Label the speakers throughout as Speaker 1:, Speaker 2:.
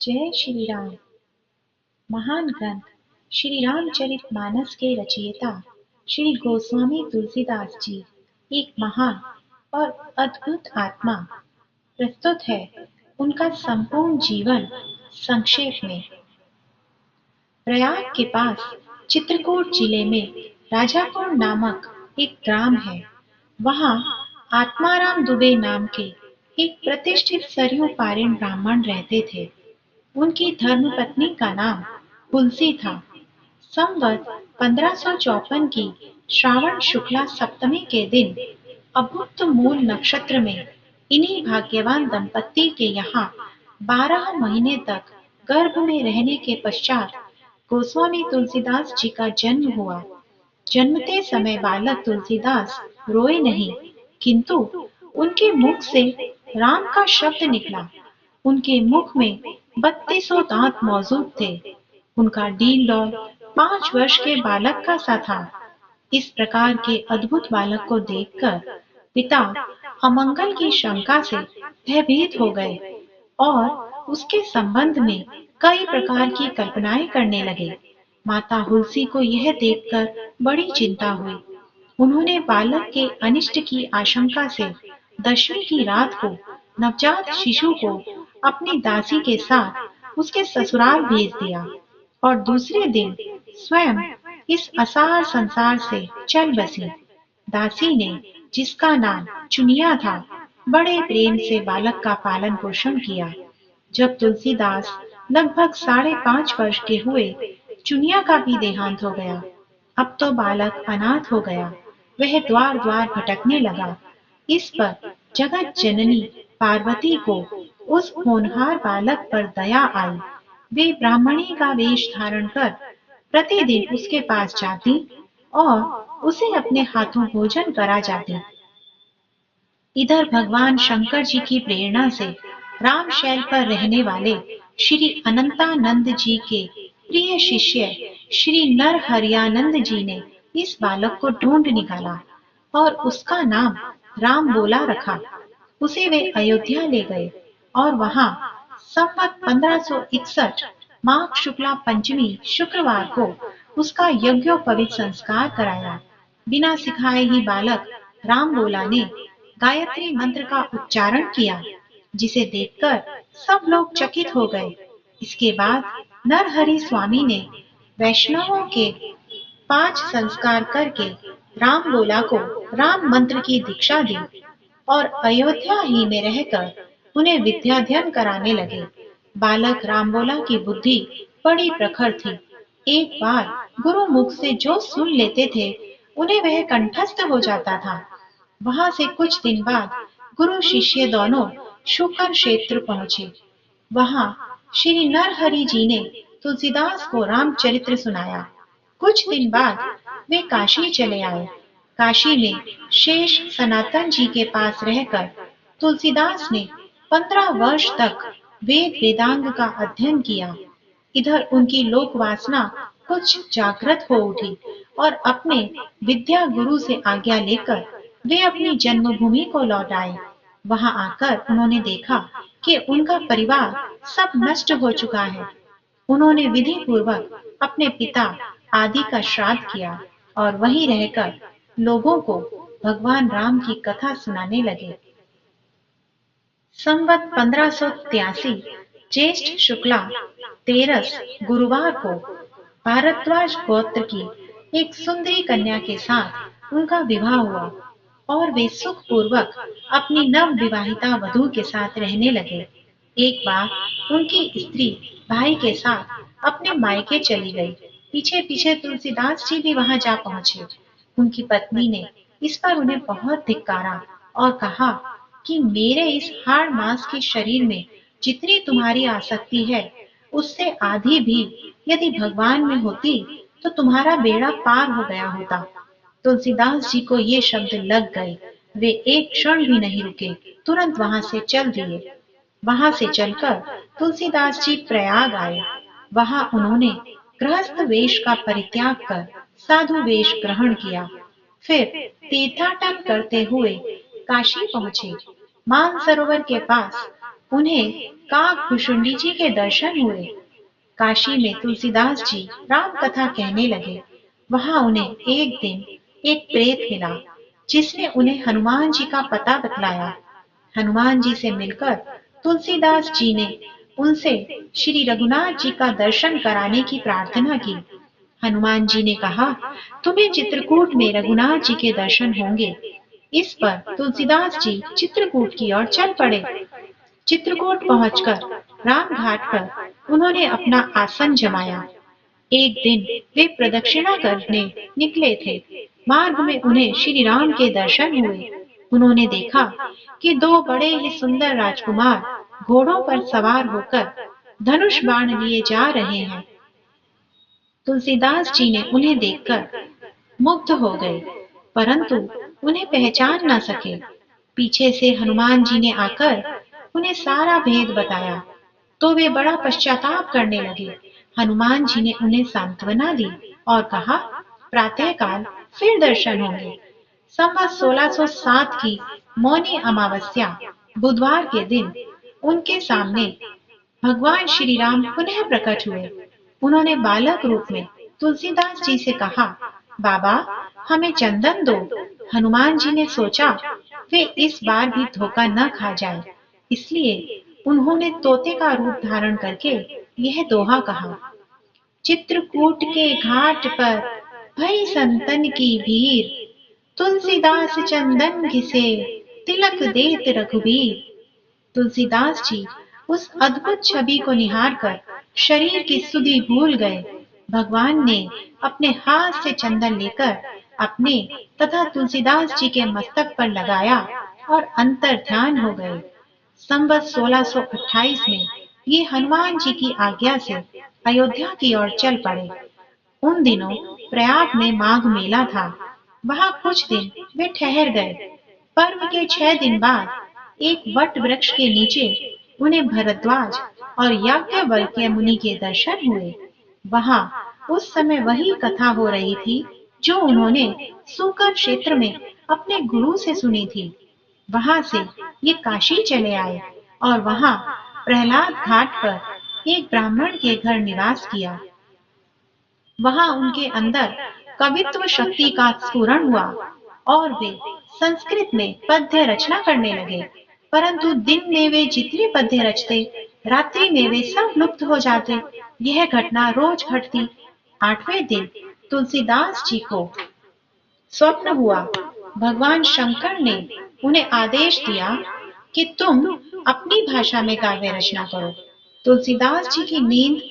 Speaker 1: जय श्री राम। महान ग्रंथ श्री रामचरितमानस के रचयिता श्री गोस्वामी तुलसीदास जी एक महान और अद्भुत आत्मा। प्रस्तुत है उनका संपूर्ण जीवन संक्षेप में। प्रयाग के पास चित्रकूट जिले में राजापुर नामक एक ग्राम है। वहाँ आत्माराम दुबे नाम के एक प्रतिष्ठित सरयू पारीण ब्राह्मण रहते थे। उनकी धर्मपत्नी का नाम तुलसी था। संवत 1554 की श्रावण शुक्ला सप्तमी के दिन अभुक्त मूल नक्षत्र में इन्हीं भाग्यवान दंपत्ति के यहाँ 12 महीने तक गर्भ में रहने के पश्चात गोस्वामी तुलसीदास जी का जन्म हुआ। जन्मते समय बालक तुलसीदास रोए नहीं, किंतु उनके मुख से राम का शब्द निकला। उनके मुख में 32 दांत मौजूद थे। उनका डील डौल 5 वर्ष के बालक का सा था। इस प्रकार के अद्भुत बालक को देखकर पिता अमंगल की शंका से भयभीत हो गए और उसके संबंध में कई प्रकार की कल्पनाएं करने लगे। माता हुलसी को यह देखकर बड़ी चिंता हुई। उन्होंने बालक के अनिष्ट की आशंका से दशमी की रात को नवजात शिशु को अपनी दासी के साथ उसके ससुराल भेज दिया और दूसरे दिन स्वयं इस असार संसार से चल बसी। दासी ने, जिसका नाम चुनिया था, बड़े प्रेम से बालक का पालन पोषण किया। जब तुलसीदास लगभग 5.5 वर्ष के हुए, चुनिया का भी देहांत हो गया। अब तो बालक अनाथ हो गया। वह द्वार द्वार भटकने लगा। इस पर जगत जननी पार्वती को उस होनहार बालक पर दया आई। वे ब्राह्मणी का वेश धारण कर प्रतिदिन उसके पास जाती और उसे अपने हाथों भोजन करा जाती। इधर भगवान शंकर जी की प्रेरणा से रामशैल पर रहने वाले श्री अनंतानंद जी के प्रिय शिष्य श्री नरहरियानंद जी ने इस बालक को ढूंढ निकाला और उसका नाम राम बोला रखा। उसे वे अयोध्या ले गए और वहां संवत 1561 माघ शुक्ला पंचमी शुक्रवार को उसका यज्ञोपवीत संस्कार कराया। बिना सिखाए ही बालक राम बोला ने गायत्री मंत्र का उच्चारण किया, जिसे देखकर सब लोग चकित हो गए। इसके बाद नरहरि स्वामी ने वैष्णवों के 5 संस्कार करके राम बोला को राम मंत्र की दीक्षा दी और अयोध्या ही में रहकर उन्हें विद्याध्ययन कराने लगे। बालक रामबोला की बुद्धि बड़ी प्रखर थी। एक बार गुरु मुख से जो सुन लेते थे, उन्हें वह कंठस्थ हो जाता था। वहां से कुछ दिन बाद गुरु शिष्य दोनों शुकर क्षेत्र पहुंचे। वहां श्री नरहरि जी ने तुलसीदास को रामचरित्र सुनाया। कुछ दिन बाद वे काशी चले आए। काशी में शेष सनातन जी के पास रहकर तुलसीदास ने 15 वर्ष तक वेद वेदांग का अध्ययन किया। इधर उनकी लोक वासना कुछ जागृत हो उठी और अपने विद्या गुरु से आज्ञा लेकर वे अपनी जन्मभूमि को लौट आए। वहां आकर उन्होंने देखा कि उनका परिवार सब नष्ट हो चुका है। उन्होंने विधि पूर्वक अपने पिता आदि का श्राद्ध किया और वहीं रहकर लोगों को भगवान राम की कथा सुनाने लगे। संवत 1583 ज्येष्ठ शुक्ला 13 गुरुवार को भारद्वाज गोत्र की एक सुंदरी कन्या के साथ उनका विवाह हुआ और वे सुख पूर्वक अपनी नव विवाहिता वधू के साथ रहने लगे। एक बार उनकी स्त्री भाई के साथ अपने मायके चली गई। पीछे पीछे तुलसीदास जी भी वहां जा पहुंचे। उनकी पत्नी ने इस पर उन्हें बहुत धिक्कारा और कहा कि मेरे इस हाड़ मांस के शरीर में जितनी तुम्हारी आसक्ति है, उससे आधी भी यदि भगवान में होती तो तुम्हारा बेड़ा पार हो गया होता। तुलसीदास जी को ये शब्द लग गए। वे एक क्षण भी नहीं रुके, तुरंत वहां से चल दिए। वहां से चलकर तुलसीदास जी प्रयाग आए। वहां उन्होंने गृहस्थ वेश का परित्याग कर साधु वेश ग्रहण किया। फिर तीर्थाटन करते हुए काशी पहुंचे। मानसरोवर के पास उन्हें काकभुशुंडी जी के दर्शन हुए। काशी में तुलसीदास जी राम कथा कहने लगे। वहां उन्हें एक दिन एक प्रेत मिला, जिसने उन्हें हनुमान जी का पता बतलाया। हनुमान जी से मिलकर तुलसीदास जी ने उनसे श्री रघुनाथ जी का दर्शन कराने की प्रार्थना की। हनुमान जी ने कहा, तुम्हें चित्रकूट में रघुनाथ जी के दर्शन होंगे। इस पर तुलसीदास जी चित्रकूट की ओर चल पड़े। चित्रकूट पहुंचकर राम घाट पर उन्होंने अपना आसन जमाया। एक दिन वे प्रदक्षिणा करने निकले थे। मार्ग में उन्हें श्री राम के दर्शन हुए। उन्होंने देखा कि दो बड़े ही सुंदर राजकुमार घोड़ों पर सवार होकर धनुष बाण लिए जा रहे हैं। तुलसीदास जी ने उन्हें देखकर मुग्ध हो गए, परंतु उन्हें पहचान न सके। पीछे से हनुमान जी ने आकर उन्हें सारा भेद बताया, तो वे बड़ा पश्चाताप करने लगे। हनुमान जी ने उन्हें सांत्वना दी और कहा, प्रातःकाल फिर दर्शन होंगे। संवत 1607 की मौनी अमावस्या बुधवार के दिन उनके सामने भगवान श्री राम पुनः प्रकट हुए। उन्होंने बालक रूप में तुलसीदास जी से कहा, बाबा हमें चंदन दो। हनुमान जी ने सोचा वे इस बार भी धोखा न खा जाए, इसलिए उन्होंने तोते का रूप धारण करके यह दोहा कहा, चित्रकूट के घाट पर भई संतन की भीड़, तुलसीदास चंदन घिसे तिलक देत रघुबीर। तुलसीदास जी उस अद्भुत छवि को निहार कर शरीर की सुधि भूल गए। भगवान ने अपने हाथ से चंदन लेकर अपने तथा तुलसीदास जी के मस्तक पर लगाया और अंतर ध्यान हो गए। संवत 1628 में ये हनुमान जी की आज्ञा से अयोध्या की ओर चल पड़े। उन दिनों प्रयाग में माघ मेला था। वहां कुछ दिन वे ठहर गए। पर्व के 6 दिन बाद एक वट वृक्ष के नीचे उन्हें भरद्वाज और याज्ञवल्क्य मुनि के दर्शन हुए। वहां उस समय वही कथा हो रही थी जो उन्होंने सूकर क्षेत्र में अपने गुरु से सुनी थी। वहां से ये काशी चले आए और वहां प्रहलाद घाट पर एक ब्राह्मण के घर निवास किया। वहां उनके अंदर कवित्व शक्ति का स्फुरण हुआ और वे संस्कृत में पद्य रचना करने लगे। परंतु दिन में वे जितने पद्य रचते, रात्रि में वे सब लुप्त हो जाते। यह घटना रोज घटती। 8वें दिन तुलसीदास जी को स्वप्न हुआ। भगवान शंकर ने उन्हें आदेश दिया कि तुम अपनी भाषा में काव्य रचना करो। तुलसीदास जी की नींद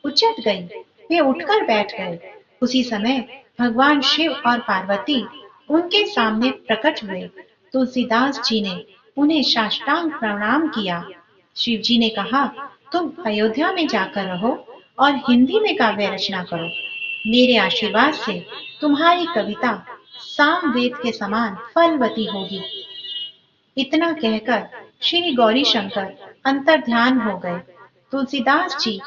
Speaker 1: उचट गई। वे उठकर बैठ गए। उसी समय भगवान शिव और पार्वती उनके सामने प्रकट हुए। तुलसीदास जी ने उन्हें साष्टांग प्रणाम किया। शिव जी ने कहा, तुम अयोध्या में जाकर रहो और हिंदी में काव्य रचना करो। मेरे आशीर्वाद से तुम्हारी कविता सामवेद के समान फलवती होगी। इतना कहकर श्री गौरी शंकर अंतर्ध्यान हो गए। तुलसीदास जी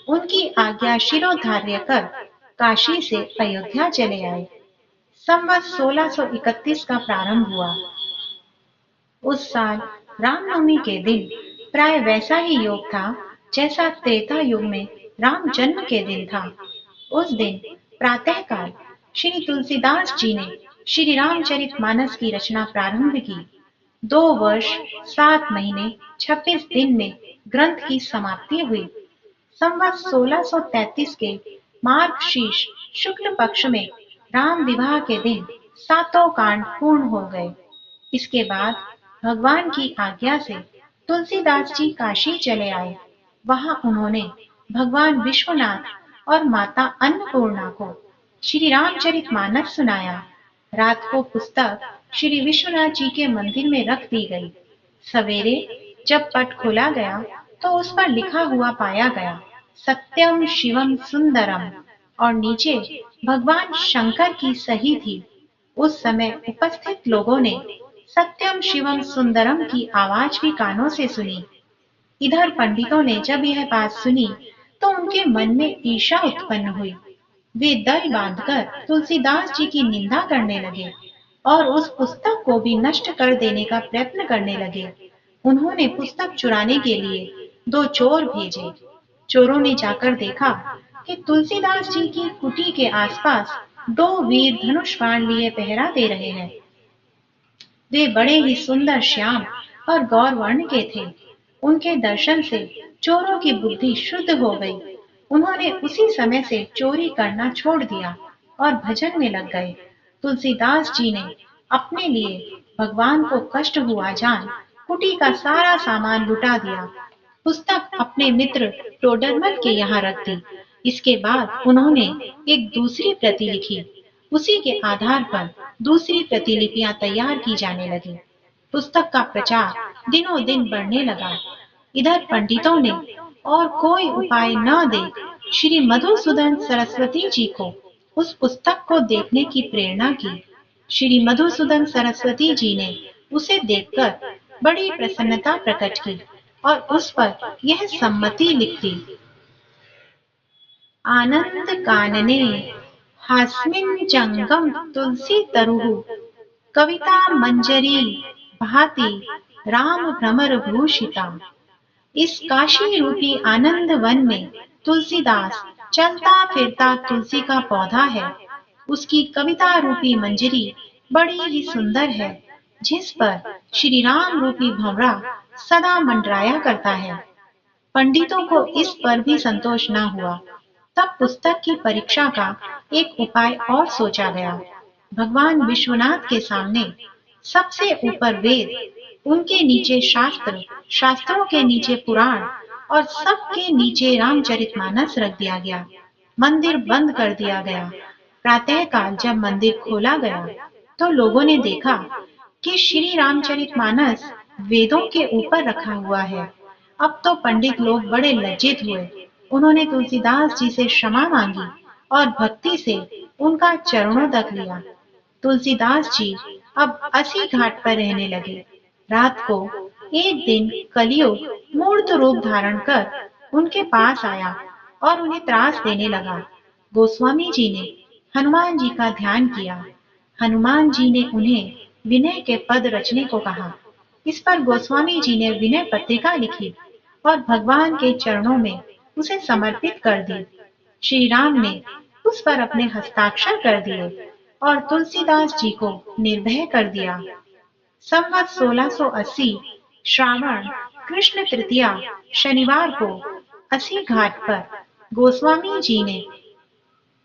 Speaker 1: उनकी आज्ञा शिरोधार्य कर काशी से अयोध्या चले आए। संवत 1631 का प्रारंभ हुआ। उस साल रामनवमी के दिन प्राय वैसा ही योग था जैसा त्रेता युग में राम जन्म के दिन था। उस दिन प्रातःकाल श्री तुलसीदास जी ने श्री रामचरितमानस की रचना प्रारंभ की। 2 वर्ष 7 महीने 26 दिन में ग्रंथ की समाप्ति हुई। संवत 1633 के मार्गशीर्ष शुक्ल पक्ष में राम विवाह के दिन 7 कांड पूर्ण हो गए। इसके बाद भगवान की आज्ञा से तुलसीदास जी काशी चले आए। वहां उन्होंने भगवान विश्वनाथ और माता अन्नपूर्णा को श्री रामचरितमानस सुनाया। रात को पुस्तक श्री विश्वनाथ जी के मंदिर में रख दी गई। सवेरे जब पट खोला गया तो उस पर लिखा हुआ पाया गया, सत्यम शिवम सुंदरम, और नीचे भगवान शंकर की सही थी। उस समय उपस्थित लोगों ने सत्यम शिवम सुंदरम की आवाज भी कानों से सुनी। इधर पंडितों ने जब यह बात सुनी तो उनके मन में ईर्ष्या उत्पन्न हुई। वे दल बांधकर तुलसीदास जी की निंदा करने लगे और उस पुस्तक को भी नष्ट कर देने का प्रयत्न करने लगे। उन्होंने पुस्तक चुराने के लिए दो चोर भेजे। चोरों ने जाकर देखा कि तुलसीदास जी की कुटी के आसपास दो वीर धनुष बाण लिए पहरा दे रहे हैं। वे बड़े ही सुंदर श्याम और गौर वर्ण के थे। उनके दर्शन से चोरों की बुद्धि शुद्ध हो गई। उन्होंने उसी समय से चोरी करना छोड़ दिया और भजन में लग गए। तुलसीदास जी ने अपने लिए भगवान को कष्ट हुआ जान कुटी का सारा सामान लुटा दिया। पुस्तक अपने मित्र टोडरमल के यहाँ रख दी। इसके बाद उन्होंने एक दूसरी प्रति लिखी। उसी के आधार पर दूसरी प्रतिलिपियां तैयार की जाने लगी। पुस्तक का प्रचार दिनों दिन बढ़ने लगा। इधर पंडितों ने और कोई उपाय न देख श्री मधुसूदन सरस्वती जी को उस पुस्तक को देखने की प्रेरणा की। श्री मधुसूदन सरस्वती जी ने उसे देखकर बड़ी प्रसन्नता प्रकट की और उस पर यह सम्मति लिख दी। आनंद कानने हास्मिन जंगम तुलसी तरुः कविता मंजरी भाति राम भ्रमर भूषिता। इस काशी रूपी आनंद वन में तुलसीदास चलता फिरता तुलसी का पौधा है। उसकी कविता रूपी मंजरी बड़ी ही सुंदर है, जिस पर श्री राम रूपी भंवरा सदा मंडराया करता है। पंडितों को इस पर भी संतोष न हुआ। तब पुस्तक की परीक्षा का एक उपाय और सोचा गया। भगवान विश्वनाथ के सामने सबसे ऊपर वेद, उनके नीचे शास्त्र, शास्त्रों के नीचे पुराण और सबके नीचे रामचरितमानस रख दिया गया। मंदिर बंद कर दिया गया। प्रातःकाल जब मंदिर खोला गया तो लोगों ने देखा कि श्री रामचरितमानस वेदों के ऊपर रखा हुआ है। अब तो पंडित लोग बड़े लज्जित हुए। उन्होंने तुलसीदास जी से क्षमा मांगी और भक्ति से उनका चरणों तक लिया। तुलसीदास जी अब असी घाट पर रहने लगे। रात को एक दिन कलियुग मूर्त रूप धारण कर उनके पास आया और उन्हें त्रास देने लगा। गोस्वामी जी ने हनुमान जी का ध्यान किया। हनुमान जी ने उन्हें विनय के पद रचने को कहा। इस पर गोस्वामी जी ने विनय पत्रिका लिखी और भगवान के चरणों में उसे समर्पित कर दी। श्री राम ने उस पर अपने हस्ताक्षर कर दिए और तुलसीदास जी को निर्भय कर दिया। संवत 1680 श्रावण कृष्ण तृतीया शनिवार को असी घाट पर गोस्वामी जी ने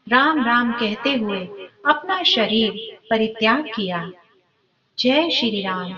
Speaker 1: राम राम कहते हुए अपना शरीर परित्याग किया। जय श्री राम।